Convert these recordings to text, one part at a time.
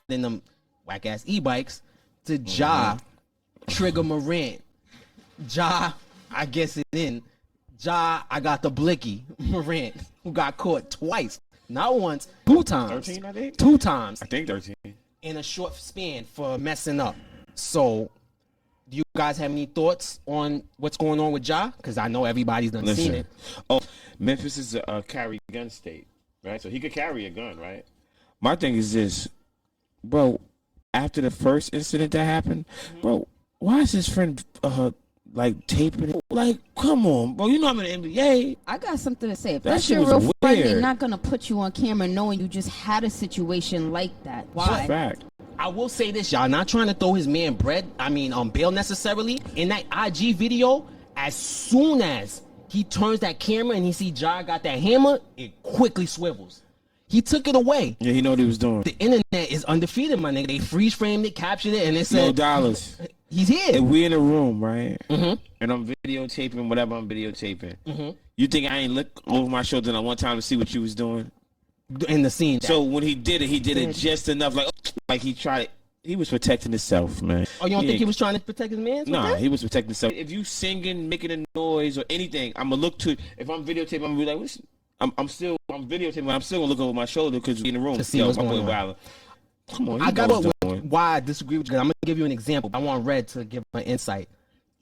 in them whack-ass e-bikes to Ja, trigger Morant. Ja, I guess it in. Ja, I got the blicky. Morant, who got caught twice. Not once, 2 times. 13, I think? 2 times. I think 13. In a short span for messing up. So, do you guys have any thoughts on what's going on with Ja? Because I know everybody's done seen it. Oh, Memphis is a carry gun state, right? So he could carry a gun, right? My thing is this, bro. After the first incident that happened, bro, why is his friend like taping it? Like, come on, bro. You know I'm in the NBA. I got something to say. If That that's shit your was real friend, weird. they're not gonna put you on camera knowing you just had a situation like that. Why? Fact. I will say this, y'all. Not trying to throw his man bail necessarily. In that IG video, as soon as he turns that camera and he see Ja got that hammer, it quickly swivels. He took it away. Yeah, he know what he was doing. The internet is undefeated, my nigga. They freeze framed it, captured it, and it said No dollars. he's here. If we in a room, right? Mm-hmm. And I'm videotaping whatever I'm videotaping. Mm-hmm. You think I ain't look over my shoulder that one time to see what you was doing? In the scene. So when he did it just enough, like he tried. He was protecting himself, man. Oh, you don't think he was trying to protect his man? Nah, he was protecting himself. If you singing, making a noise or anything, I'm gonna look to. If I'm videotaping, I'm gonna be like, listen, I'm videotaping. I'm still gonna look over my shoulder because we're in the room. To see what's going on. Come on, I got why I disagree with you. I'm gonna give you an example. I want Red to give an insight.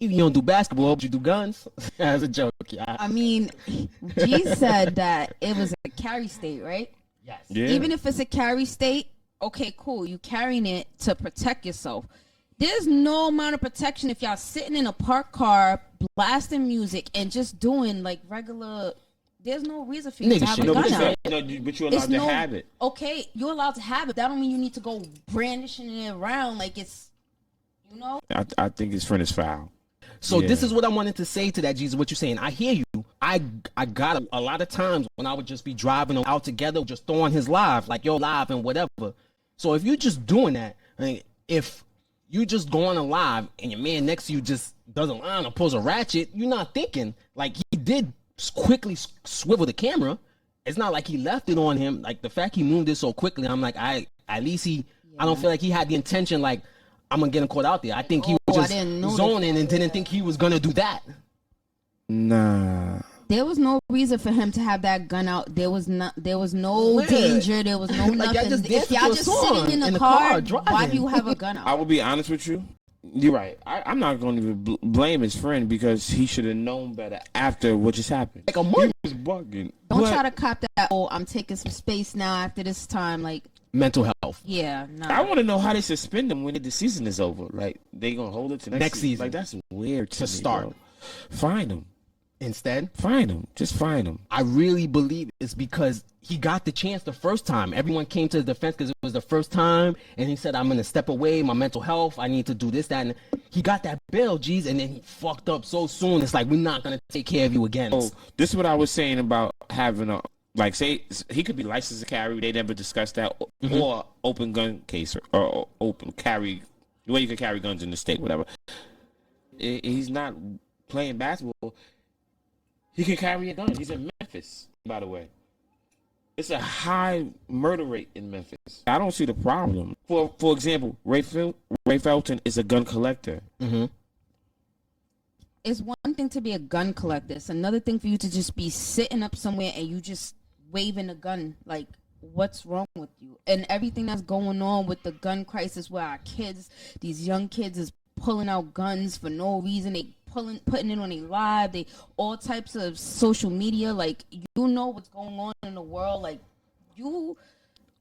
If you don't do basketball, but you do guns. As a joke, yeah. I mean, G said that it was a carry state, right? Yes. Yeah. Even if it's a carry state, okay, cool. You carrying it to protect yourself. There's no amount of protection if y'all sitting in a parked car, blasting music, and just doing like regular. There's no reason for you to have a gun out. But you're allowed to have it. Okay, you're allowed to have it. That don't mean you need to go brandishing it around like it's, you know. I think his friend is foul. So this is what I wanted to say to that, Jesus, what you're saying. I hear you. I got a lot of times when I would just be driving out together, just throwing his live, like yo live and whatever. So if you're just doing that, I mean, if you just going live and your man next to you just doesn't line or pulls a ratchet, you're not thinking. Like he did quickly swivel the camera. It's not like he left it on him. Like the fact he moved it so quickly, I'm like, I don't feel like he had the intention like I'm gonna get him caught out there. I think he was just zoning and didn't think he was gonna do that. Nah. There was no reason for him to have that gun out. There was no danger. There was no Like, nothing. If y'all just sitting in the car, why do you have a gun out? I will be honest with you. You're right. I'm not going to blame his friend because he should have known better after what just happened. Like a month. He was bugging. Don't try to cop that. Oh, I'm taking some space now after this time. Like mental health. Yeah. Nah. I want to know how they suspend him when the season is over. Like they gonna hold it to next season. Like that's weird to start. Bro. Fine him. Instead, fine him. Just fine him. I really believe it's because he got the chance the first time. Everyone came to his defense because it was the first time, and he said, "I'm gonna step away. My mental health. I need to do this, that." And he got that bail, geez, and then he fucked up so soon. It's like we're not gonna take care of you again. Oh, this is what I was saying about having a say he could be licensed to carry. They never discussed that, or open gun case or open carry. The way you can carry guns in the state, whatever. He's not playing basketball. He can carry a gun. He's in Memphis, by the way. It's a high murder rate in Memphis. I don't see the problem. For example, Ray Felton is a gun collector. Mm-hmm. It's one thing to be a gun collector. It's another thing for you to just be sitting up somewhere and you just waving a gun. Like, what's wrong with you? And everything that's going on with the gun crisis where our kids, these young kids is pulling out guns for no reason. They putting it on a live. They all types of social media. Like, you know what's going on in the world. Like, you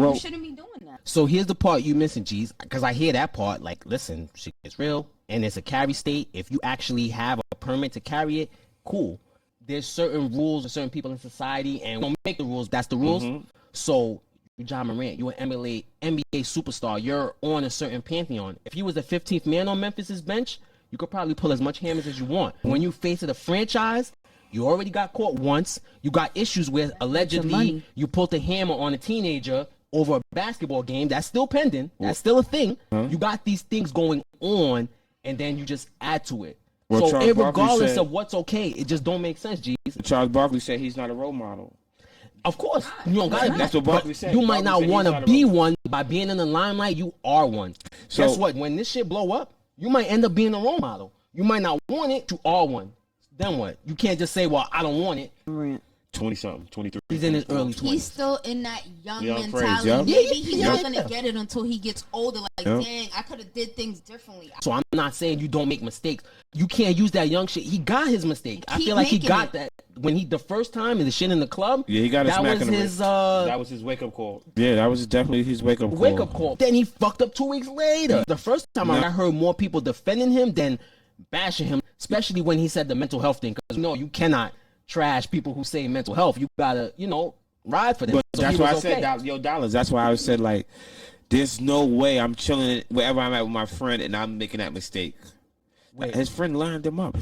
shouldn't be doing that. So here's the part you missing, G's, because I hear that part. Like, listen, shit is real, and it's a carry state. If you actually have a permit to carry it, cool. There's certain rules of certain people in society, and we don't make the rules. That's the rules. Mm-hmm. So, Ja Morant, you're an NBA superstar. You're on a certain pantheon. If you was the 15th man on Memphis's bench, you could probably pull as much hammers as you want. When you face the franchise, you already got caught once. You got issues where allegedly you pulled a hammer on a teenager over a basketball game. That's still pending. That's still a thing. You got these things going on, and then you just add to it. Well, so regardless of what's okay, it just don't make sense, G's. Charles Barkley said he's not a role model. Of course, you don't gotta. That's what Barkley said. You might not Barkley said want he's to not be a- one by being in the limelight. You are one. So- Guess what? When this shit blow up, you might end up being a role model. You might not want it. You are one. Then what? You can't just say, "Well, I don't want it." 20-something, 23. He's in his early 20s. He's still in that young Young mentality. phrase, yeah. Maybe he's Yeah. not gonna get it until he gets older. Like, Yeah. dang, I could have did things differently. So I'm not saying you don't make mistakes. You can't use that young shit. He got his mistake. I Keep feel like he making got it. that when he the first time in the shit in the club. Yeah, he got a that smack was in the his That was his wake up call. Yeah, that was definitely his wake up call. wake up call. Then he fucked up 2 weeks later. The first time I heard more people defending him than bashing him, especially when he said the mental health thing. Because you cannot trash people who say mental health. You gotta, ride for them. But So that's he why I was okay. said, yo, Dollars. That's why I said, like, there's no way I'm chilling wherever I'm at with my friend and I'm making that mistake. Wait. His friend lined him up.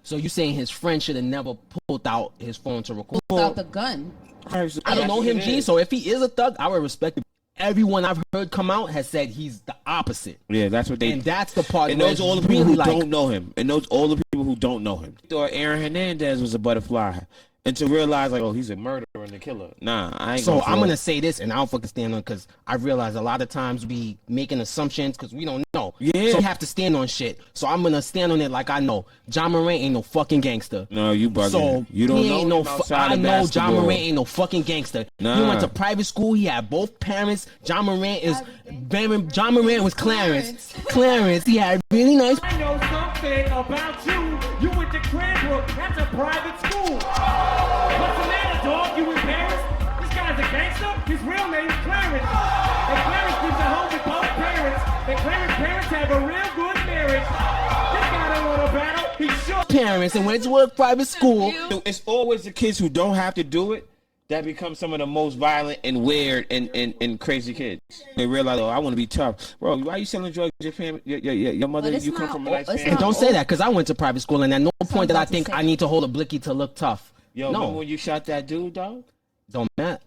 So you saying his friend should have never pulled out his phone to record? Without the gun. I don't know him, G. So if he is a thug, I would respect it. Everyone I've heard come out has said he's the opposite. Yeah, that's what they. And that's the part. And where those it's all the people really who don't know him. And those all the people who don't know him. Thought Aaron Hernandez was a butterfly, and to realize like, oh, he's a murderer and a killer. Nah, I ain't. So gonna I'm gonna say this, and I don't fucking stand on because I realize a lot of times we making assumptions because we don't know. Yeah. So we have to stand on shit. So I'm gonna stand on it like I know. John Morant ain't no fucking gangster. No, you bugging. So You don't he know ain't him no. outside I of know John basketball. Morant ain't no fucking gangster. He Nah. went to private school. He had both parents. John Morant John Morant was Clarence. Clarence. He had really nice. I know something about you. You went to Cranbrook. That's a private school. What's the matter, dog? You in Paris? This guy's a gangster? His real name's Clarence. And Clarence lives at home with both parents. And Clarence's parents have a real good marriage. This guy don't want to battle. He should. Parents and went to a private school. It's always the kids who don't have to do it that become some of the most violent and weird and crazy kids. They realize, oh, I want to be tough. Bro, why are you selling drugs to your family? Your mother, But it's you come not from a all- nice it's family. And not don't say that because I went to private school and at no point did I about to think say. I need to hold a blicky to look tough. Yo, no, remember when you shot that dude, dog? don't matter.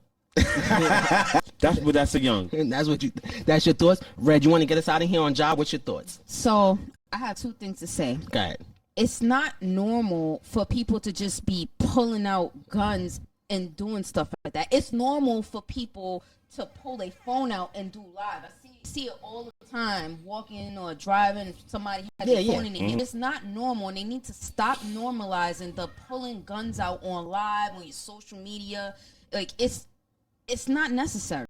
That's a young. That's your thoughts. Red, you want to get us out of here on job? What's your thoughts? So I have two things to say. Go ahead. It's not normal for people to just be pulling out guns and doing stuff like that. It's normal for people to pull their phone out and do live. I see it all the time, walking or driving. Somebody has their phone in their hand. It's not normal, and they need to stop normalizing the pulling guns out on live on your social media. Like it's not necessary.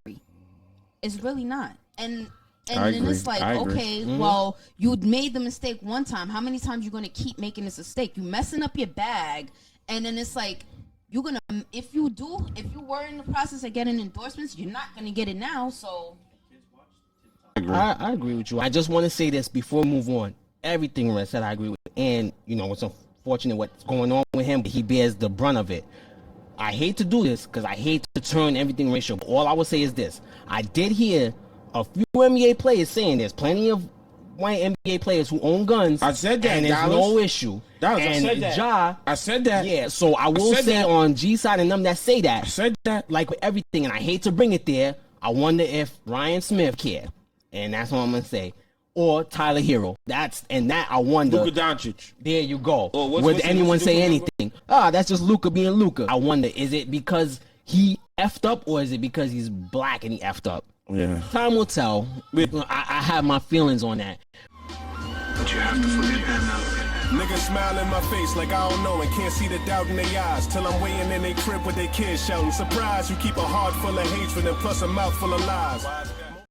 It's really not. And I then agree. it's like, I agree. okay, well, you made the mistake one time. How many times you gonna keep making this mistake? You messing up your bag, and then it's like you're gonna if you were in the process of getting endorsements, you're not gonna get it now. So I agree with you. I just want to say this before we move on. Everything Red said, I agree with. And it's unfortunate what's going on with him, but he bears the brunt of it. I hate to do this because I hate to turn everything racial. But all I would say is this: I did hear a few NBA players saying there's plenty of white NBA players who own guns. I said that, and there's Dallas. no issue. Dallas, I and said that. Ja, I said that. yeah. So I will said say that. on G side and them that say I that, said that. like with everything, and I hate to bring it there. I wonder if Ryan Smith cared, and that's what I'm gonna say, or Tyler Hero. I wonder. Luka Doncic. There you go. Oh, Would anyone what's say Luka anything? That's just Luka being Luka. I wonder, is it because he effed up, or is it because he's black and he effed up? Yeah. Time will tell. I have my feelings on that. But you have to forget that now. Niggas smile in my face like I don't know and can't see the doubt in their eyes. Till I'm waiting in their crib with their kids shouting. Surprise, you keep a heart full of hatred and plus a mouth full of lies.